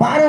12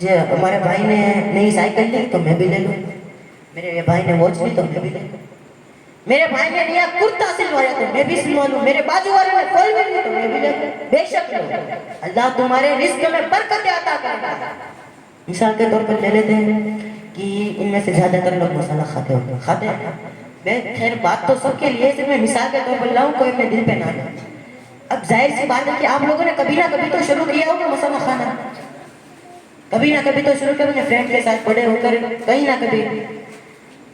جی ہمارے بھائی نے نئی سائیکل لی تو میں بھی لے لوں، میرے بھائی نے واچ لی تو میں بھی لے لوں، میرے بھائی نے نیا کرتا سلوایا تو میں بھی سلوا لوں، میرے بازو والے نے کوئی بھی لی تو میں بھی لے لوں، بے شک لو، اللہ تمہارے رزق میں برکت عطا کرے گا۔ مثال کے طور پر لے لیتے ہیں کہ ان میں سے زیادہ تر لوگ مسالہ کھاتے ہیں، میں خیر بات تو سب کے لیے صرف میں مثال کے طور پر لاؤں، کوئی اپنے دل پہ نہ لے۔ اب ظاہر سی بات ہے کہ آپ لوگوں نے کبھی نہ کبھی تو شروع کیا ہوگا مسالہ کھانا، کبھی نہ کبھی تو شروع کیا اپنے فرینڈ کے ساتھ بڑے ہو کر کہیں نہ کبھی،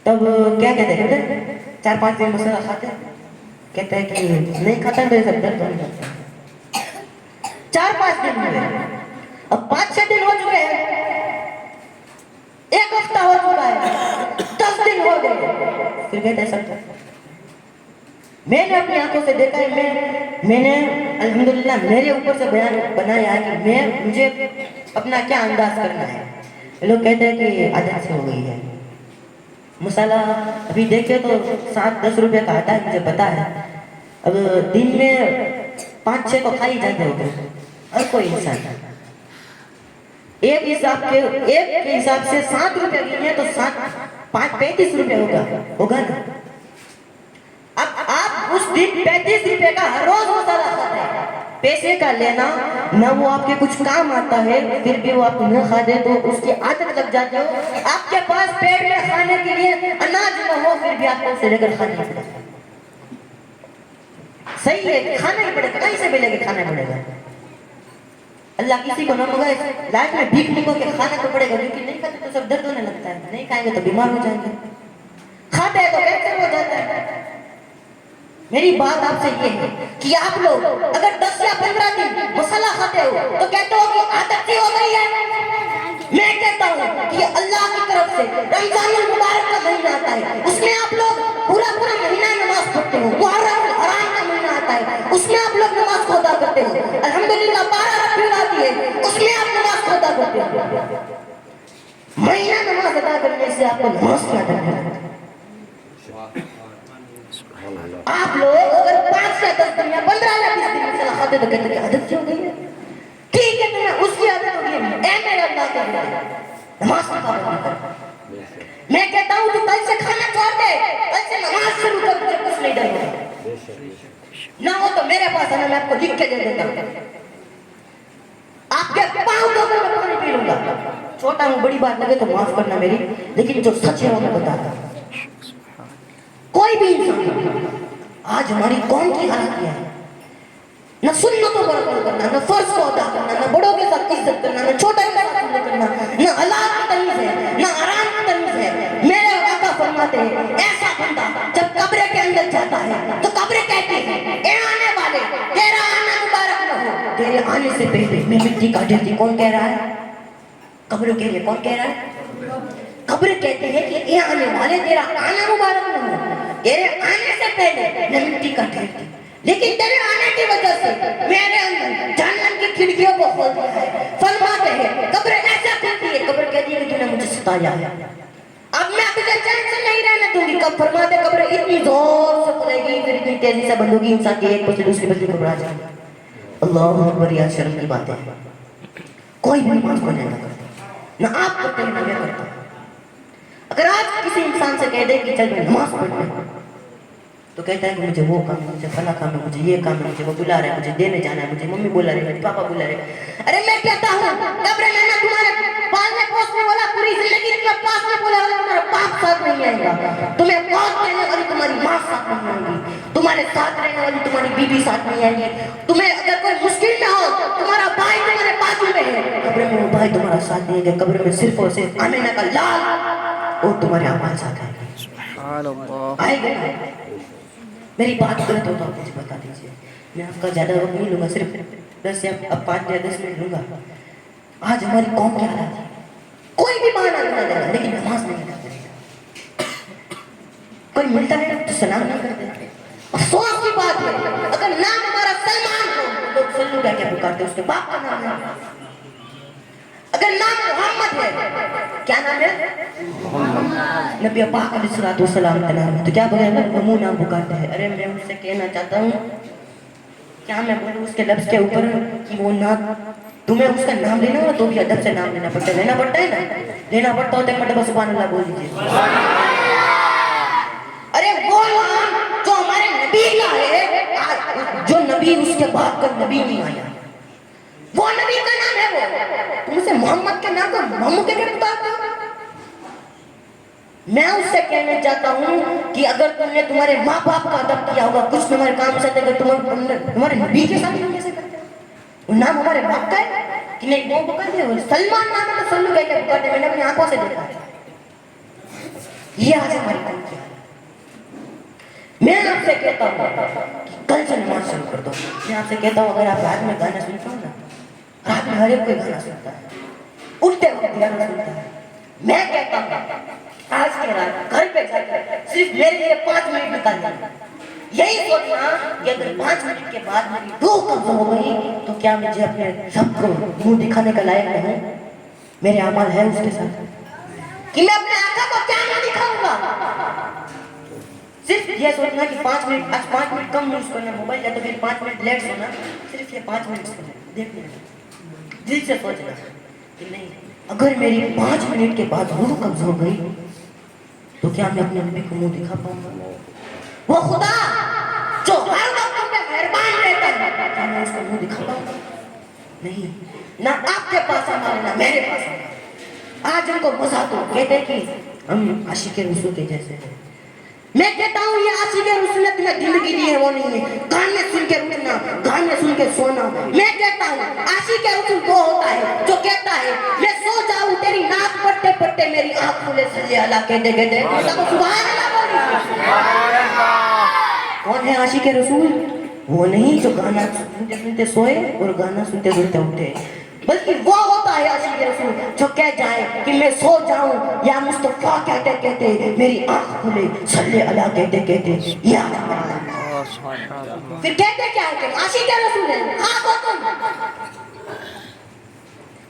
تب کیا کہتے ہیں 4-5 دن مسالہ کھاتے ہیں، کہتے ہیں کہ نہیں کھاتا ہے تو یہ سب درد نہیں کرتا، 4-5 دن ہوئے، اب 5-6 دن ہو چکے ہیں، 1 ہفتہ ہو چکا ہے، 10 دن ہو گئے، پھر کہتے ہیں سب میں نے اپنی آنکھوں سے دیکھا ہے، میں نے الحمدللہ میرے اوپر سے بیان بنایا ہے کہ مجھے اپنا کیا انداز کرنا ہے۔ لوگ کہتے ہیں کہ عادت سے ہو گئی ہے، مسالہ ابھی دیکھے تو 7-10 روپے کا آتا ہے، مجھے پتا ہے، اب دن میں 5-6 کو کھا ہی جاتے ہوگے ہر کوئی انسان، ایک کے حساب سے 7 روپے گئے تو 35 روپے ہوگا نا۔ اب آپ اس دن 35 روپے کا ہر روز مسالہ کھاتے ہیں، پیسے کا لینا نہ وہ آپ کے کچھ کام آتا ہے، پھر بھی وہ آپ نہ کھا دے تو اس کی عادت لگ جاتی ہے، آپ کے پاس پیٹ میں کھانے کے لیے اناج نہ ہو پھر بھی آپ کو اسے لے کر کھانا پڑے گا، صحیح ہے کھانا ہی پڑے گا، کہیں سے بھی لے کے کھانا پڑے گا، اللہ کسی کو نہ منگائے لائف میں بھیک مانگو کہ کھانا تو پڑے گا، لیکن نہیں کھاتے تو سب درد ہونے لگتا ہے، نہیں کھائیں گے تو بیمار ہو جائیں گے، کھاتے ہیں تو کینسر ہو جاتا ہے۔ میری بات آپ سے یہ ہے کہ آپ لوگ اگر 10 یا 15 دن مسالہ کھاتے ہو تو کہتے ہو کہ عادت سی ہو گئی ہے، میں کہتا ہوں کہ اللہ کی طرف سے رمضان المبارک کا مہینہ آتا ہے، اس میں آپ لوگ پورا مہینہ نماز پڑھتے ہو، محرم الحرام کا مہینہ آتا ہے، اس میں آپ لوگ نماز کو ادا کرتے ہو، الحمدللہ 12 ربیع آتی ہے، اس میں آپ نماز کو ادا کرتے ہو، مہینہ نماز ادا کرنے سے آپ کو نماز کی عادت نہیں لگتی۔ آپ لوگ اگر 5 یا 10 دن یا 15 یا 20 دن مسالہ کھاتے تو کہتے ہیں کہ عادت کیوں گئی ہے، ٹھیک ہے تمہیں اس کی عادت ہوگی، اے میرے اللہ کے بندے نماز کی پابندی کر، میں کہتا ہوں تو کل سے کھانا چھوڑ دے، کل سے نماز شروع کر، مجھے کچھ نہیں ڈرنا، نہ ہو تو میرے پاس آنا، میں آپ کو لکھ کے دے دیتا ہوں، آپ کے پاؤں دھو کر میں پانی پی لوں گا، چھوٹا ہوں بڑی بات لگے تو معاف کرنا میری، لیکن جو سچ ہے وہ میں بتاتا ہوں۔ کوئی بھی انسان آج ہماری قوم کی حالت کیا ہے، نہ سنتوں پر عمل کرنا، نہ فرض کو ادا کرنا، نہ بڑوں کے ساتھ عزت کرنا، نہ چھوٹے کے ساتھ عزت کرنا، نہ حلال کی تمیز ہے، نہ حرام کی تمیز ہے۔ میرے آقا فرماتے ہیں ایسا بندہ جب قبر کے اندر جاتا ہے تو قبر کہتی ہے اے آنے والے تیرا آنا مبارک نہ ہو، تیرے آنے سے پہلے میں مٹی کا ڈھیر تھی۔ کون کہہ رہا ہے؟ قبر کہہ رہی ہے، کون کہہ رہا ہے؟ قبر کہتی ہے کہ اے آنے والے تیرا آنا مبارک نہ ہو، تیرے آنے سے پہلے میں مٹی کا ڈھیر تھی، لیکن تیرے آنے کی وجہ سے میرے اندر جہنم کی کھڑکیوں کو کھول دیا ہے۔ فرماتے ہیں قبر ایسا کھلتی ہے، قبر کہتی ہے کہ تو نے مجھے ستایا ہے، اب میں تجھے چین سے نہیں رہنے دوں گی۔ کب فرماتے قبر اتنی زور سے کھلے گی، پھر اتنی تیزی سے بند ہوگی، انسان کی ایک پسلی دوسری پسلی کو بڑھا جائے گا۔ اللہ اکبر، یا شرم کی بات ہے، کوئی بھی نماز کو نہیں کرتا، نہ آپ کرتے ہیں نہ میں کرتا ہوں۔ اگر آج کسی انسان سے کہہ دے کہ چل میں نماز پڑھنے تو کہتا ہے کہ مجھے وہ کام ہے، مجھے فلاں کام ہے، مجھے یہ کام ہے، مجھے وہ بلا رہا ہے، مجھے دینے جانا ہے، مجھے ممی بلا رہی ہے، پاپا بلا رہے ہیں۔ ارے میں کہتا ہوں قبر میں نہ تمہارے پالنے پوسنے والا پوری زندگی تمہیں پاسنے بولا والا تمہارا باپ ساتھ نہیں آئے گا، تمہیں موت دینے والی تمہاری ماں ساتھ نہیں آئے گی، تمہارے ساتھ رہنے والی تمہاری بیوی ساتھ نہیں آئے گی، تمہیں اگر کوئی مشکل میں ہو تمہارا بھائی تمہارے بازو میں ہے، قبر میں وہ بھائی تمہارا ساتھ نہیں ہے، قبر میں صرف اور صرف آمینہ کا لال اور تمہارے اعمال ساتھ آئے گے۔ سبحان اللہ۔ آئے گا میری بات غلط ہو تو آپ مجھے بتا دیجیے، میں آپ کا زیادہ وقت نہیں لوں گا، صرف 10 یا 5 یا 10 منٹ لوں گا۔ آج ہماری قوم کیا حالت ہے، کوئی بھی بہانہ بنا دے گا لیکن نماز نہیں ادا کرے گا، کوئی ملتا ہے تو سلام نہیں کرتے۔ افسوس کی بات ہے اگر نام ہمارا سلمان ہو تو لوگ سلو کہہ کے پکارتے، اس کے باپ کا نام ہے۔ اگر نام محمد ہے، کیا نام ہے؟ نبی پاک علیہ السلام کا نام ہے، تو کیا بغیر منہ نام پکارتے ہیں۔ ارے میں ان سے کہنا چاہتا ہوں، کیا میں بولوں اس کے لفظ کے اوپر کہ وہ نہ تمہیں اس کا نام لینا ہو تو بھی ادب سے نام لینا پڑتا ہے. لینا پڑتا ہے نا, لینا پڑتا ہوتا ہے مرتبہ سبحان اللہ بول دیجیے. ارے وہ نام جو ہمارے نبی کا ہے, جو نبی اس کے بعد کا نبی نہیں آیا, وہ نبی کا نام ہے. وہ تم اسے محمد کے نام کو محمد کے پکارتے ہو. میں اس سے کہنا چاہتا ہوں کہ اگر تم نے تمہارے ماں باپ کا ادب کیا ہوگا, کچھ تمہارے کام سے اگر تمہارے نبی کے ساتھ نہیں کیسے کرتے. وہ نام ہمارے باپ کا ہے کہ نہیں, وہ پکڑتے ہیں. سلمان نام ہے تو سلو کہہ کے پکڑتے ہیں, میں نے اپنی آنکھوں سے دیکھا ہے. یہ آج ہماری قوم کی حالت. میں آپ سے کہتا ہوں کہ کل سے نماز شروع کر دو. میں آپ سے کہتا ہوں اگر آپ رات میں گانا سنتے ہو نا, رات میں ہر ایک کوئی گانا سنتا ہے, اٹھتے وقت گانا سنتا ہے. میں کہتا ہوں آج کے رات گھر پہ جا کر صرف میرے لیے 5 منٹ نکال دینا. یہی سوچنا کہ اگر 5 منٹ کے بعد میری روح قبض ہو گئی تو کیا مجھے اپنے رب کو منہ دکھانے کا لائق نہیں. میرے اعمال ہے اس کے ساتھ کہ میں اپنے آقا کو کیا منہ دکھاؤں گا. صرف یہ سوچنا کہ 5 منٹ, آج 5 منٹ کم یوز کرنا موبائل, یا تو پھر 5 منٹ لیٹ سونا. صرف یہ 5 منٹ سونا, دیکھ لینا, دل سے سوچنا کہ نہیں اگر میری 5 منٹ کے بعد روح قبض ہو گئی تو کیا میں اپنے نبی کو منہ دکھا پاؤں گا. وہ خدا جو ہر وقت پہ مہربان رہتا ہے, کیا میں اس کو منہ دکھا پاؤں گا. نہیں, نہ آپ کے پاس ہمارے نہ میرے پاس ہمارے. آج ہم کو مزہ تو کہتے ہیں کہ ہم عاشق رسول کے جیسے ہیں. میں کہتا ہوں یہ عاشق رسول نے تمہیں زندگی دی ہے وہ نہیں ہے گانے سن کے اٹھنا, گانے سن کے سونا. میں کہتا ہوں عاشق رسول وہ ہوتا ہے جو کہتا ہے میں سو جاؤں تیری ناک پڑتے پڑتے میری آنکھ کھلے صلی اللہ کہتے کہتے سبحان اللہ بولی. کون ہے عاشق رسول؟ وہ نہیں جو گانا سنتے سنتے سوئے اور گانا سنتے سنتے اٹھے, بلکہ وہ ہوتا ہے عاشق رسول جو کہہ جائے کہ میں سو جاؤں یا مصطفیٰ کہتے کہتے میری آنکھ کھلے صلی اللہ کہتے کہتے. یا پھر کہتے کیا ہے کہ عاشق رسول ہے. ہاں ہو تم,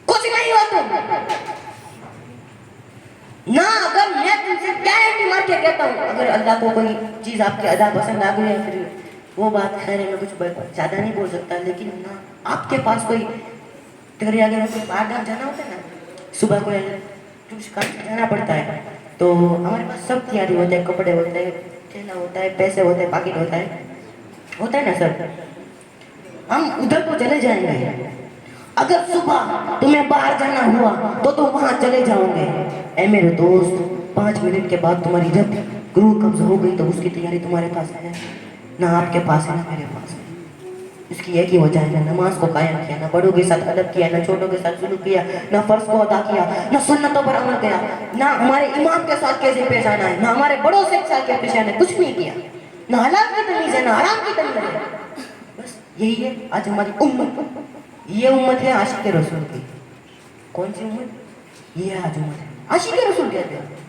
کچھ نہیں ہو تم نہ. اگر میں تم سے گارنٹی مار کے کہتا ہوں اگر اللہ کو کوئی چیز آپ کے ادا پسند آ گئی ہے, پھر وہ بات خیر ہے, میں کچھ زیادہ نہیں بول سکتا. لیکن نہ آپ کے پاس کوئی اگر کوئی باہر گھر جانا ہوتا ہے نا, صبح کو جانا پڑتا ہے تو ہمارے پاس سب تیاری ہوتا ہے, کپڑے ہوتے ہیں, تھیلا ہوتا ہے, پیسے ہوتے ہیں, پاکٹ ہوتا ہے نا سر. ہم ادھر تو چلے جائیں گے. اگر صبح تمہیں باہر جانا ہوا تو تم وہاں چلے جاؤ گے. اے میرے دوست, 5 منٹ کے بعد تمہاری جب روح قبض ہو گئی تو اس کی تیاری تمہارے پاس ہے نہ آپ کے پاس ہے نہ میرے پاس ہے. اس کی ایک ہی وجہ ہے, نہ نماز کو قائم کیا, نہ بڑوں کے ساتھ ادب کیا, نہ چھوٹوں کے ساتھ سلوک کیا, نہ فرض کو ادا کیا, نہ سنتوں پر عمل کیا, نہ ہمارے امام کے ساتھ کیسے پیش آنا ہے, نہ ہمارے بڑوں سے ساتھ کیسے پیش آنا ہے. کچھ نہیں کیا, نہ حلال کی تمیز ہے نہ حرام کی تمیز ہے. بس یہی ہے آج ہماری امت. یہ امت ہے عاشق رسول کی. کون سی امت؟ یہ آج امت ہے عاشق رسول کہتے ہیں.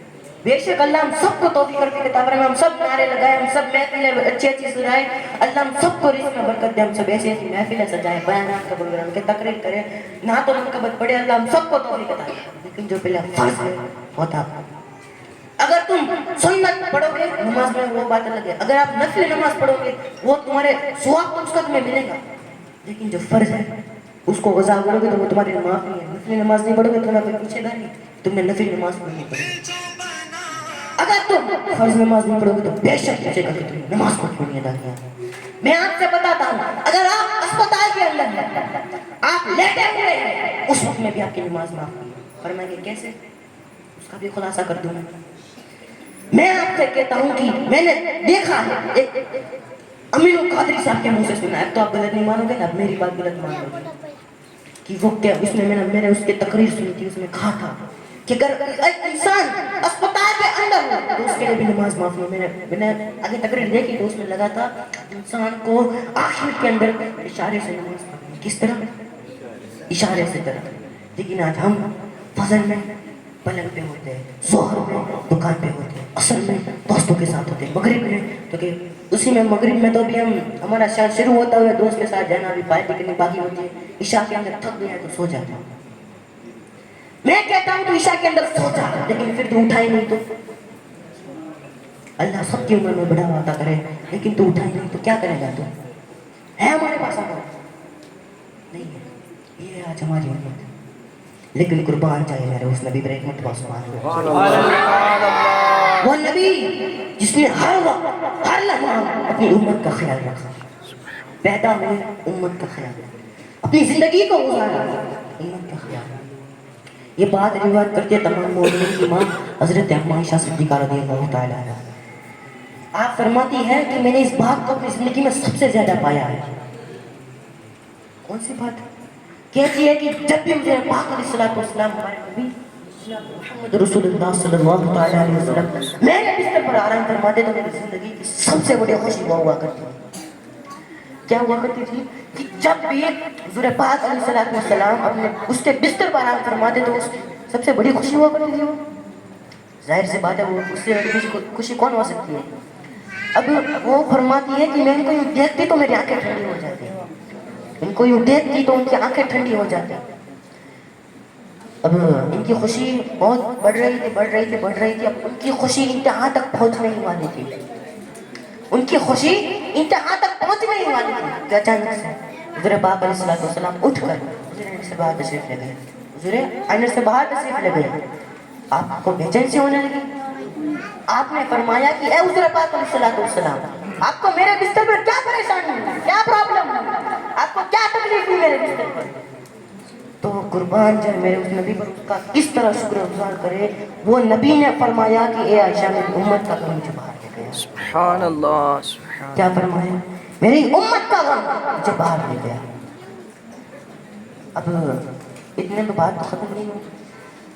بے شک اللہ ہم سب کو توفیق کر کے کتاب رہے, ہم سب نعرے لگائے, ہم سب محفلیں اچھی اچھی سجائے. اللہ ہم سب کو رزق میں برکت دے, ہم سب ایسی ایسی محفلیں سجائے, بیانات کا پروگرام کے تقریر کرے, نہ تو منقبت پڑھے. اللہ ہم سب کو توفیق عطا کرے. لیکن جو پہلے فرض ہے ہوتا, اگر تم سنت پڑھو گے نماز میں وہ بات الگ ہے. اگر آپ نفل نماز پڑھو گے وہ تمہارے ثواب اس کا تمہیں ملے گا. لیکن جو فرض ہے اس کو غزا کرو گے تو وہ تمہارے معاف نہیں ہے. نفل نماز نہیں پڑھو گے تو کوئی پوچھے گا نہیں تم نے نفل نماز پڑھنی پڑے. اگر تم فرض نماز نہیں پڑھو گے تو بے شک پوچھے گا کہ تم نے نماز کو کیوں نہیں ادا کیا. میں آپ سے بتاتا ہوں اگر آپ اسپتال کے اندر ہیں, آپ لیٹے ہوئے ہیں, اس وقت میں بھی آپ کی نماز معاف ہوئی. فرمائیں گے کیسے, اس کا بھی خلاصہ کر دوں. میں آپ سے کہتا ہوں کہ میں نے دیکھا ہے ایک امین القادری صاحب کے منہ سے سنا ہے. تو آپ غلط نہیں مانو گے نا, میری بات غلط مان لو گے کہ وہ کیا اس نے میں نے اس کی تقریر سنی تھی. اس نے کہا تھا کہ اگر انسان اسپتال کے اندر ہو تو اس کے لیے بھی نماز معاف ہو. میں نے آگے تقریر دیکھی تو اس میں لگا تھا انسان کو آخر کے اندر اشارے سے نماز پڑھنی. کس طرح؟ اشارے سے طرح. لیکن آج ہم فجر میں پلنگ پہ ہوتے ہیں, ظہر میں دکان پہ ہوتے ہیں, عصر میں دوستوں کے ساتھ ہوتے ہیں, مغرب میں تو کہ اسی میں مغرب میں تو بھی ہمارا شاید شروع ہوتا ہوا دوست کے ساتھ جانا بھی پائے لیکن باقی ہوتی ہے. عشاء کے اندر تھک گیا تو سو جاتا ہوں. میں کہتا ہوں تو عشاء کے اندر سو جا, لیکن پھر تو اٹھا ہی نہیں. تو اللہ سب کی عمر میں بڑھاوا عطا کرے, لیکن تو اٹھا ہی نہیں تو کیا کرے گا. تو ہے ہمارے پاس آگا نہیں ہے. یہ آج ہماری امت، لیکن قربان چاہیے میرے اس نبی پر ایک مرتبہ سبحان اللہ۔ سبحان اللہ۔ وہ نبی جس نے ہر وقت ہر لمحہ اپنی امت کا خیال رکھا، پیدا ہوئے امت کا خیال، اپنی زندگی کو گزارا امت کا خیال۔ یہ بات روایت کرتے تمام مومنین کی ماں حضرت اما عائشہ صدیقہ رضی اللہ تعالیٰ عنہا۔ آپ فرماتی ہے کہ میں نے اس بات کو اپنی زندگی میں سب سے زیادہ پایا ہے۔ کون سی بات؟ کہتی ہے کہ جب بھی مجھے پاک علیہ السلام ہمارے نبی محمد رسول اللہ صلی اللہ تعالیٰ علیہ وسلم میرے بستر پر آرام فرماتے تو میری زندگی کی سب سے بڑی خوشی وہ ہوا کرتی تھی۔ کیا ہوا کرتی تھی؟ کہ جب بھی حضور پاک علیہ السلام اپنے اس کے بستر پر آرام فرماتے تو اس سب سے بڑی خوشی ہوا کرتی تھی وہ۔ ظاہر سی بات ہے وہ اس سے خوشی کون ہو سکتی ہے؟ اب وہ فرماتی ہے کہ میں ان کو یوں دیکھتی تو میری آنکھیں ٹھنڈی ہو جاتی، ان کو یوں دیکھتی تو ان کی آنکھیں ٹھنڈی ہو جاتی۔ اب ان کی خوشی بہت بڑھ رہی تھی، اب ان کی خوشی انتہا تک پہنچنے ہی والی تھی، ان کی خوشی انتہا تک پہنچنے ہی والی تھی کہ اچانک سے حضور پاک علیہ السلام اٹھ کر حضور عینت سے باہر تشریف لے گئے، حضور عینت سے باہر تشریف لے گئے۔ آپ کو بے چین سی ہونے لگی۔ آپ نے فرمایا کہ اے حضور پاک علیہ السلام، آپ کو میرے بستر پر کیا پریشانی ہے، کیا پرابلم ہے، آپ کو کیا تکلیف ہوئی میرے بستر پر؟ تو قربان جائے میرے اس نبی پر اس کا کس طرح شکر گزار کرے۔ وہ نبی نے فرمایا کہ اے عائشہ میری امت کا غم مجھے باہر لے گیا۔ سبحان اللہ، سبحان کیا فرمایا؟ میری امت کا غم مجھے باہر لے گیا۔ اب اتنے میں بات تو ختم نہیں ہوئی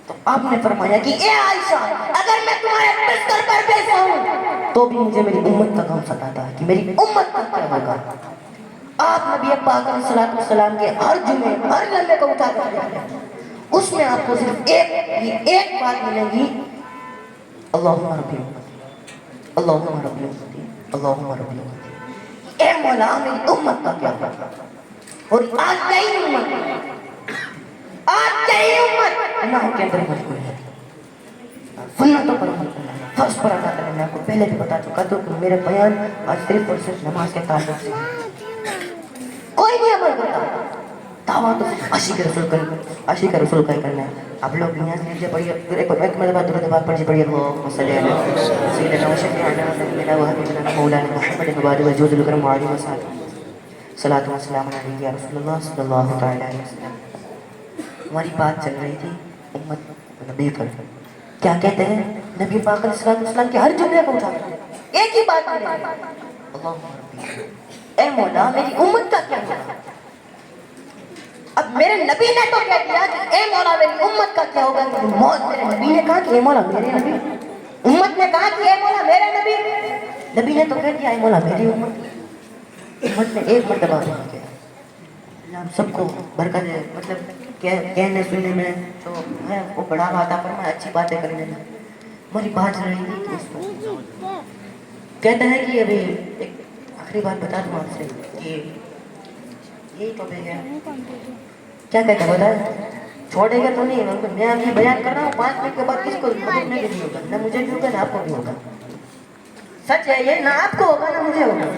تو آپ نے فرمایا کہ اے عائشہ اگر میں تمہارے بستر پر بیٹھا ہوں تو بھی مجھے میری امت کا غم ستاتا ہے کہ میری امت کا کیا ہوگا۔ آپ نبی پاک علیہ السلام کے ہر جمعے ہر لمحے کو اٹھا کر دیکھیں، اس میں آپ کو صرف ایک بات ملے گی، اللہم ربی امتی، اللہم ربی امتی، اللہم ربی امتی۔ اے مولا میری امت کا کیا ہوگا۔ اور آج کئی امت گناہوں کے اندر مشغول ہے، سنتوں پر مشغول ہے، فرض پر ادا کرنے میں آپ کو پہلے بھی بتا چکا تو کہ میرا بیان آج صرف اور صرف نماز کے تعلق سے کوئی نہیں عمل کرتا، دعویٰ تو صرف عاشق رسول کا ہی کرنا ہے۔ آپ لوگ نیاز لیجیے، پڑھیے ایک مرتبہ درود پاک پڑھیے، اللہم صلی علی سیدنا و شفیعنا و نبینا و حبیبنا مولانا محمد وآلہ وجود الکرم وآلہ وصحبہ صلاۃ و سلام علیہ یا رسول اللہ صلی اللہ تعالی علیہ وسلم۔ ہماری بات چل رہی تھی امت نبی پر، کیا کہتے ہیں نبی پاک علیہ السلام کے ہر جملے کو اٹھا کر ایک ہی بات ہے، اللہم ربی، اے مولا میری امت کا کیا ہوگا۔ اب میرے نبی نے تو کہہ دیا کہ اے مولا میری امت کا کیا ہوگا، میرے نبی نے کہا کہ اے مولا میرے نبی، امت نے کہا کہ اے مولا میرے نبی، نبی نے تو کہہ دیا اے مولا میری امت۔ امت نے ایک مرتبہ کہا کہ اللہ ہم سب کو برکت دے، مطلب کہنے سننے میں جو ہے وہ بڑھاوا عطا فرمائے، اچھی باتیں کرنے میں۔ ہماری بات چل رہی تھی اس پر کہتا ہے کہ ابھی ایک آخری بات بتا دوں آپ سے کہ یہی ٹاپک ہے، کیا کہتا ہے بتائیں، چھوڑے گا تو نہیں، میں ابھی بیان کر رہا ہوں، 5 منٹ کے بعد کس کو نہیں بھی ہوگا، نہ مجھے بھی ہوگا نہ آپ کو بھی ہوگا۔ سچ ہے یہ، نہ آپ کو ہوگا نہ مجھے ہوگا۔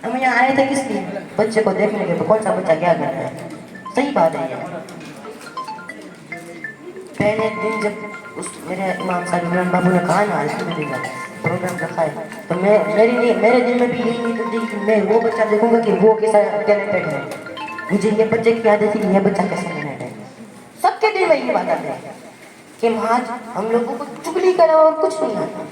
ہم یہاں آئے تھے کس لیے؟ بچے کو دیکھنے کے، تو کون سا بچہ کیا کرتا ہے، صحیح بات ہے یہ۔ پہلے دن جب اس میرے امام صاحب عمران بابو نے کہا نا الحمدللہ پروگرام رکھا ہے، تو میرے دل میں بھی یہی نہیں تھی کہ میں وہ بچہ دیکھوں گا کہ وہ کیسا ٹیلنٹڈ ہے، مجھے یہ بچے کی عادت تھی کہ یہ بچہ کیسا ٹیلنٹڈ ہے۔ سب کے دل میں یہ بات آتی ہے کہ آج ہم لوگوں کو چگلی کرنا اور کچھ نہیں آتا۔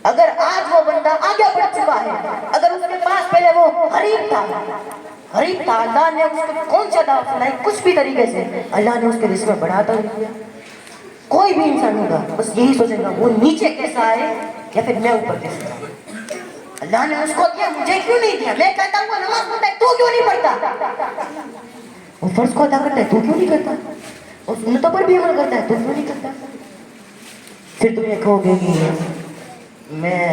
اگر آج وہ بندہ آگے بڑھ چکا ہے، اگر اس کے پاس پہلے وہ غریب تھا، اللہ نے اس کو کون سی عطا فرمائی، کچھ بھی طریقے سے اللہ نے اس کے رزق میں بڑھاتا دیا۔ کوئی بھی انسان ہوگا بس یہی سوچے گا وہ نیچے کیسا ہے یا پھر میں اوپر کیسا ہوں۔ اللہ نے اس کو دیا، مجھے کیوں نہیں دیا؟ میں کہتا ہوں وہ نماز پڑھتا ہے، تو کیوں نہیں پڑھتا؟ وہ فرض کو ادا کرتا ہے، تو کیوں نہیں کرتا؟ وہ سنتوں پر بھی عمل کرتا ہے، تو کیوں نہیں کرتا؟ پھر تم یہ کہو گے کہ میں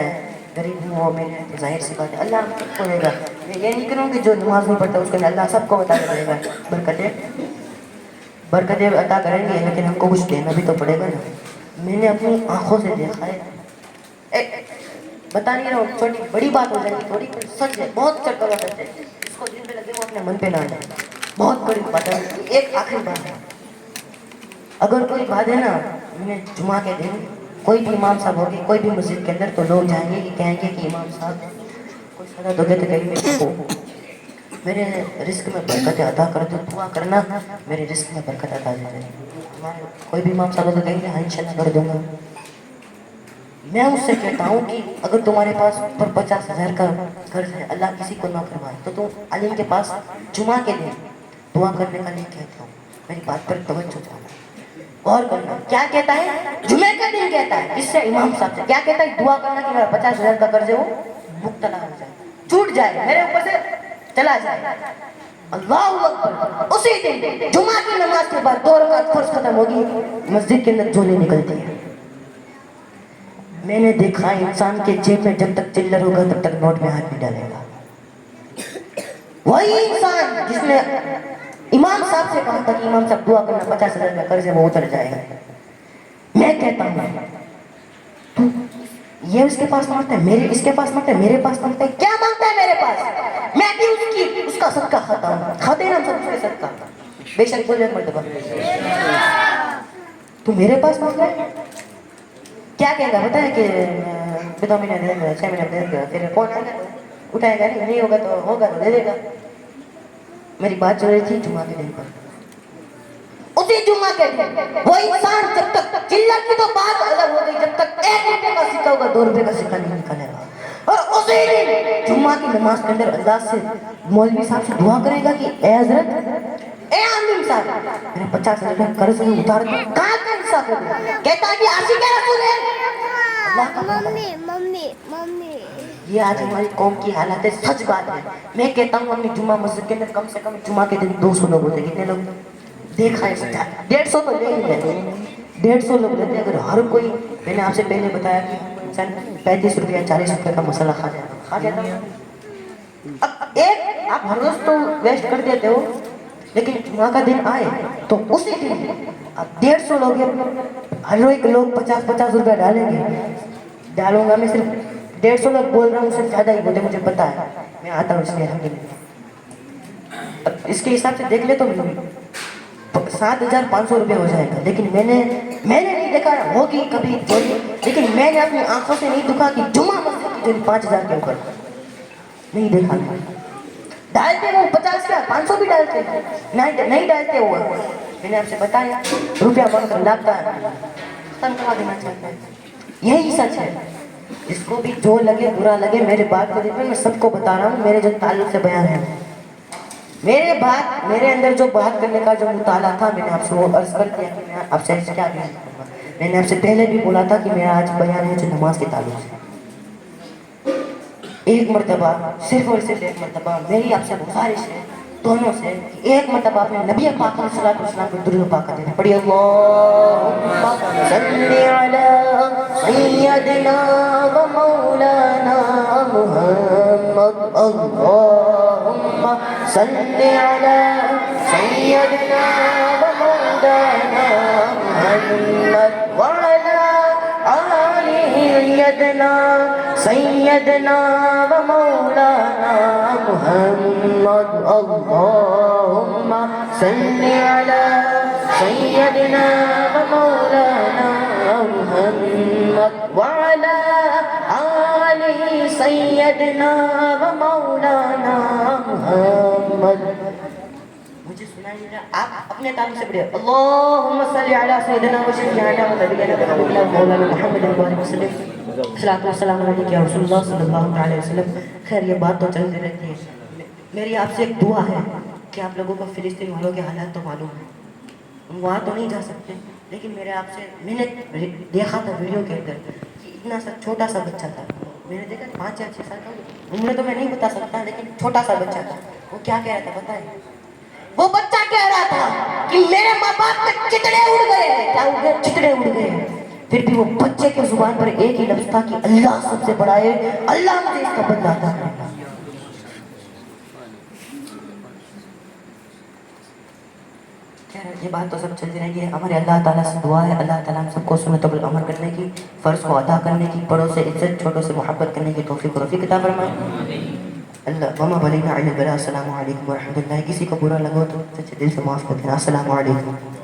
غریب ہوں اور میرے ظاہر سی بات ہے اللہ ہم سب کو دے گا۔ میں یہ نہیں کروں کہ جو نماز نہیں پڑھتا اس کو اللہ سب کو عطا کرے گا، برکتیں عطا کریں گے، لیکن ہم کو کچھ دینا بھی تو پڑے گا نا۔ میں نے اپنی آنکھوں سے دیکھا ہے، بتا نہیں رہا ہوں، چھوٹی بڑی بات ہو جائے گی تھوڑی، سچ ہے، بہت چکا ہوا سچ ہے، اس کو دل پہ لگے وہ اپنے من پہ نہ لے۔ بہت بڑی بات ہے. ایک آخری بات ہے, اگر کوئی بات ہے نا, میں جمعہ کے دن کوئی بھی امام صاحب ہوگی کوئی بھی مسجد کے اندر, تو لوگ جائیں گے کہ کہیں گے کہ امام صاحب کوئی سزا دو گے تو کہیں گے میرے رزق میں برکت عطا کر دو, دعا کرنا میرے رزق میں برکت عطا کر دو. کوئی بھی امام صاحب ہوگا کہیں گے ہاں انشاءاللہ کر دوں گا. میں اس سے کہتا ہوں کہ اگر تمہارے پاس پر 50,000 کا قرض ہے, اللہ کسی کو نہ فرمائے, تو تم عالم کے پاس جمعہ کے دن دعا کرنے کا نہیں کہتا ہوں. میری بات پر توجہ جانا, غور کرنا. کیا کہتا ہے؟ جمعے کے دن کہتا ہے. اس سے امام صاحب سے کیا کہتا ہے؟ دعا کرنا کہ میرا 50,000 کا قرض ہے وہ مبتلا ہو جائے, چھوٹ جائے, میرے اوپر سے چلا جائے. اللہ اکبر. اسی دن جمعہ کی نماز کے بعد 2 رکعت فرض ختم ہوگی, مسجد کے اندر جھولے نکلتے ہیں. میں نے دیکھا انسان کے جیب میں جب تک چلر ہوگا تب تک نوٹ میں ہاتھ نہیں ڈالے گا. وہی انسان جس نے امام صاحب سے کہا تھا کہ امام صاحب دعا کرنا 50,000 کا قرض ہے وہ اتر جائے گا. میں کہتا ہوں تو یہ اس کے پاس مانگتا ہے, میرے اس کے پاس مانگتا ہے, میرے پاس مانگتا ہے, کیا مانگتا ہے میرے پاس؟ میں بھی اس کا صدقہ کھاتا ہوں, کھاتے ہیں ہم سب اس کے صدقہ, بے شک بولے مرتبہ. تو میرے پاس مانگتا ہے, کیا کہے گا پتہ ہے کہ 2 مہینے دے گا, 6 مہینے دے گا, پھر کون آئے گا اٹھائے گا, نہیں ہوگا تو ہوگا تو دے دے گا. میری بات چل رہی تھی جمعہ کے دن پر. اسی جمعہ کے دن وہ انسان جب تک چلر کی تو بات الگ ہو گئی, جب تک 1 روپے کا سکہ ہوگا 2 روپے کا سکہ نہیں نکالے گا. اور اسی دن جمعہ کی نماز کے اندر اللہ سے مولوی صاحب سے دعا کرے گا کہ اے حضرت, اے عالم صاحب, میرے 50,000 کا قرض میں اتار دو. کہاں کا انصاف ہے؟ کہتا ہے کہ عاشق رسول ہے اللہ کا. ممی یہ آج ہماری قوم کی حالت ہے, سچ بات ہے. میں کہتا ہوں اپنی جمعہ مسجد کے اندر کم سے کم جمعہ کے دن 200 لوگ ہوتے. کتنے لوگ دیکھا ہے؟ 150 تو لے ہی لیتے, 150 لوگ لیتے. اگر ہر کوئی, میں نے آپ سے پہلے بتایا کہ انسان 35 روپے 40 روپے کا مسئلہ کھا جاتا. اب ایک آپ ہر روز تو ویسٹ کر دیتے ہو, لیکن جمعہ کا دن آئے تو اسی دن اب 150 لوگ ہیں, ہر ایک لوگ 50 روپے ڈالیں گے. ڈالوں گا میں صرف 150 لوگ بول رہا ہوں, اس سے زیادہ ہی بولتے, مجھے پتا ہے, میں آتا ہوں اس لیے الحمدللہ. اب اس کے حساب سے دیکھ لے تو 7,500 روپے ہو جائے گا. لیکن میں نے نہیں دیکھا, ہوگی کبھی چوری, لیکن میں نے اپنی آنکھوں سے نہیں دیکھا کہ جمعہ مسجد کی چوری 5,000 کے اوپر نہیں دیکھا. ڈالتے وہ 50 کا 500 بھی ڈالتے, نہیں ڈالتے وہ. میں نے آپ سے بتایا روپیہ بن کر لاتا ہے, تنخواہ دینا چاہتا ہے. یہی سچ ہے. جس کو بھی جو لگے برا لگے, میرے بات کے دن میں سب کو بتا رہا ہوں, میرے جو تعلق سے بیان ہے, میرے اندر جو بات کرنے کا جو مطالعہ تھا, میں نے آپ سے وہ عرض کر دیا کہ میں آپ سے کیا بیان کروں گا. میں نے آپ سے پہلے بھی بولا تھا کہ میرا آج بیان ہے جو نماز کے تعلق سے. ایک مرتبہ, صرف اور صرف ایک مرتبہ میری آپ سے گزارش ہے دونوں سے, ایک مرتبہ اپنے نبی پاک علیہ الصلوۃ والسلام کو درود پاک کرتے ہیں. پڑھیے اللہم صلی علی سیدنا و مولانا محمد, اللہم صلی علی سیدنا و مولانا محمد وعلی آل سیدنا و مولانا محمد, اللہم صلی علی سیدنا و مولانا محمد وعلی آل سیدنا و مولانا محمد. مجھے سنائی نہیں رہا, آپ اپنے تعلق سے پڑھیے اللہم صلی علی سیدنا و شفیعنا و نبینا و مولانا محمد وسلم, صلاۃ والسلام علیک یا رسول اللہ صلی اللہ علیہ وسلم. خیر یہ بات تو چلتی رہتی ہے. میری آپ سے ایک دعا ہے کہ آپ لوگوں کو فلسطین والوں کے حالات تو معلوم ہے, وہاں تو نہیں جا سکتے, لیکن میرے آپ سے, میں نے دیکھا تھا ویڈیو کے اندر کہ اتنا سا چھوٹا سا بچہ تھا, میں نے دیکھا 5 یا 6 سال کا عمر تو میں نہیں بتا سکتا, لیکن چھوٹا سا بچہ تھا. وہ کیا کہہ رہا تھا پتہ ہے؟ وہ بچہ کہہ رہا تھا کہ میرے ماں باپ کے چتڑے اڑ گئے. کیا اڑ گئے؟ چتڑے اڑ گئے. پھر بھی وہ بچے کے زبان پر ایک ہی لفظ تھا کہ اللہ سب سے بڑا ہے, اللہ مجھے اس کا بدلہ عطا کرے گا. یہ بات تو سب چلتی رہی ہے. ہمارے اللہ تعالیٰ سے دعا ہے, اللہ تعالیٰ ہم سب کو سنت بالعمل کرنے کی, فرض کو ادا کرنے کی, بڑوں سے عزت, چھوٹوں سے محبت کرنے کی توفیق و رفیق عطا فرمائے. اللہ وما بلینا علی البلاء. السلام علیکم ورحمۃ اللہ. کسی کو برا لگا تو سچے دل سے معاف کر دینا. السلام علیکم.